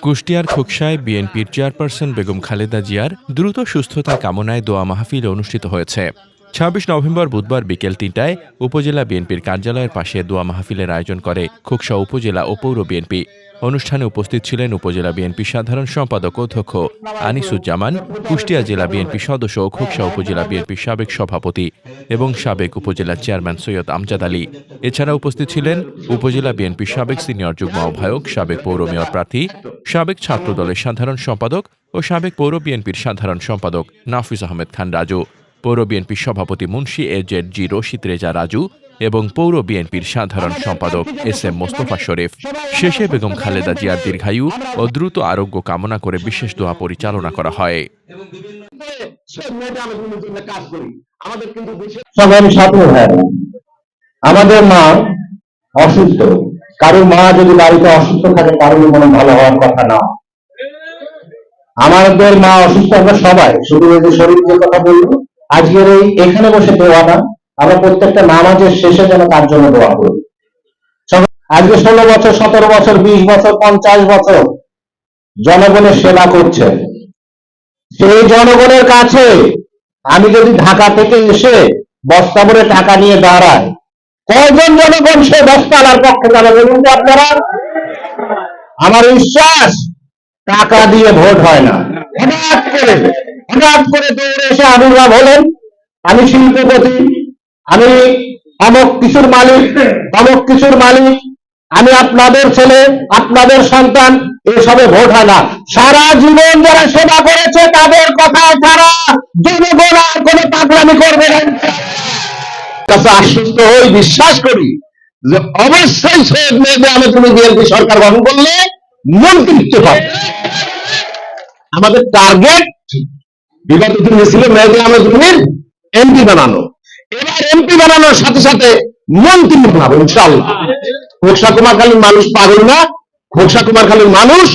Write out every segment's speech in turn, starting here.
কুষ্টিয়ার খোকসায় বিএনপির চেয়ারপারসন বেগম খালেদা জিয়ার দ্রুত সুস্থতা কামনায় দোয়া মাহফিল অনুষ্ঠিত হয়েছে। ২৬ নভেম্বর বুধবার বিকেল ৩টায় উপজেলা বিএনপির কার্যালয়ের পাশে দোয়া মাহফিলের আয়োজন করে খোকসা উপজেলা ও পৌর বিএনপি। অনুষ্ঠানে উপস্থিত ছিলেন উপজেলা বিএনপি সাধারণ সম্পাদক অধ্যক্ষ আনিসুজ্জামান, কুষ্টিয়া জেলা বিএনপি সদস্য ও খোকসা উপজেলা বিএনপির সাবেক সভাপতি এবং সাবেক উপজেলা চেয়ারম্যান সৈয়দ আমজাদ আলী। এছাড়া উপস্থিত ছিলেন উপজেলা বিএনপির সাবেক সিনিয়র যুগ্ম আহ্বায়ক, সাবেক পৌর মেয়র প্রার্থী, সাবেক ছাত্রদলের সাধারণ সম্পাদক ও সাবেক পৌর বিএনপির সাধারণ সম্পাদক নাফিস আহমেদ খান রাজু, পৌর বিএনপির সভাপতি মুন্সি এজেড রশিদ রেজা রাজু এবং পৌর বিএনপির সাধারণ সম্পাদক এস.এম. মোস্তফা শরীফ। শেষে বেগম খালেদা জিয়ার দীর্ঘায়ু ও দ্রুত আরোগ্য কামনা করে বিশেষ দোয়া পরিচালনা করা হয়। আমাদের মা অসুস্থ, কারো মা যদি বাড়িতে অসুস্থ থাকে কারোর মনে ভালো হওয়ার কথা না। আমাদের মা অসুস্থ, আমরা সবাই শুধু এই যে শরীর যে কথা বলবো, আজকের এই এখানে বসে দোয়া না, আমরা প্রত্যেকটা নামাজের শেষে যেন তার জন্য দোয়া করি। আজকে 16 বছর, 17 বছর, 20 বছর, 50 বছর জনগণের সেবা করছে। সেই জনগণের কাছে আমি যদি ঢাকা থেকে এসে বস্তা ভরে টাকা নিয়ে দাঁড়াই, কয়জন জনগণ সে বস্তালার পক্ষে যাবে বলুন তো আপনারা? আমার বিশ্বাস টাকা দিয়ে ভোট হয় না। হঠাৎ করে দৌড়ে এসে আবির্ভাব হলেন, আমি শিল্পপতি, আমি অমুক কিছুর মালিক, অমুক কিছুর মালিক, আমি আপনাদের ছেলে, আপনাদের সন্তান, এসবে ভোট হয় না। সারা জীবন যারা সেবা করেছে তাদের কথায় তারা জনগণ আর কোনো পাগলামি করবে না। আশ্বস্ত হই, বিশ্বাস করি যে অবশ্যই সৈয়দ মেহেদী আহমেদ বিএনপি সরকার গঠন করলে মন্ত্রিত্ব পাবে। আমাদের টার্গেট বিগত দিনে ছিল মেহেদী আহমেদ এমপি বানানো, এবার এমপি বানানোর সাথে সাথে মন্ত্রী বানাবো ইনশাআল্লাহ। খোকসা কুমারখালীর মানুষ পাগল না, খোকসা কুমারখালীর মানুষ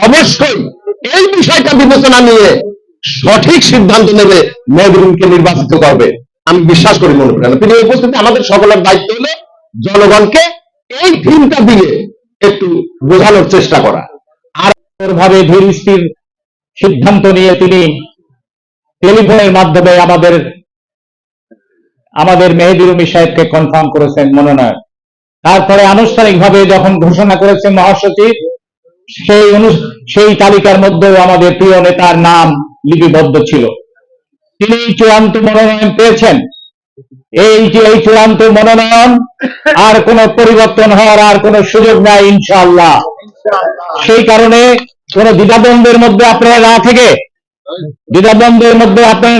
অবশ্যই এই বিষয়টা বিবেচনা নিয়ে সঠিক সিদ্ধান্ত নেবে, মেহেদীকে নির্বাচিত করবে। আমি বিশ্বাস করি, মনে করি। তিনি উপস্থিতি আমাদের সকলের দায়িত্ব হলো জনগণকে এই থিমটা দিয়ে একটু বোঝানোর চেষ্টা করা। আর ভাবে ধীর স্থির সিদ্ধান্ত নিয়ে তিনি টেলিফোনের মাধ্যমে আমাদের মেহেদী রুমী সাহেবকে কনফার্ম করেছেন মনোনয়ন। তারপরে আনুষ্ঠানিকভাবে যখন ঘোষণা করেছেন মহাসচিব, সেই তালিকার মধ্যেও আমাদের প্রিয় নেতার নাম লিপিবদ্ধ ছিল। তিনি চূড়ান্ত মনোনয়ন পেয়েছেন। এই চূড়ান্ত মনোনয়ন আর কোনো পরিবর্তন হওয়ার আর কোনো সুযোগ নাই ইনশাআল্লাহ। সেই কারণে কোন দ্বিধাদ্বন্দ্বের মধ্যে আপনারা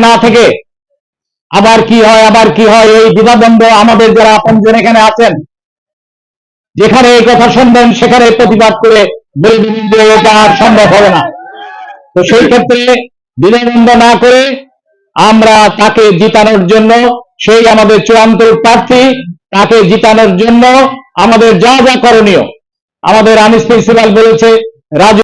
না থেকে আবার কি হয় এই দ্বিধাদ্বন্দ্ব আমাদের যারা আপনজন এখানে আছেন, যেখানে এই কথা শুনবেন সেখানে প্রতিবাদ করে বলে দিন যে এটা আর সম্ভব হবে না। তো সেই ক্ষেত্রে দ্বিধাদ্বন্দ্ব না করে আমরা তাকে জিতানোর জন্য, সেই আমাদের চূড়ান্ত প্রার্থী, তাকে জিতানোর জন্য আমাদের যা যা করণীয়, আমাদের আনিস প্রিন্সিপাল বলেছে, রাজু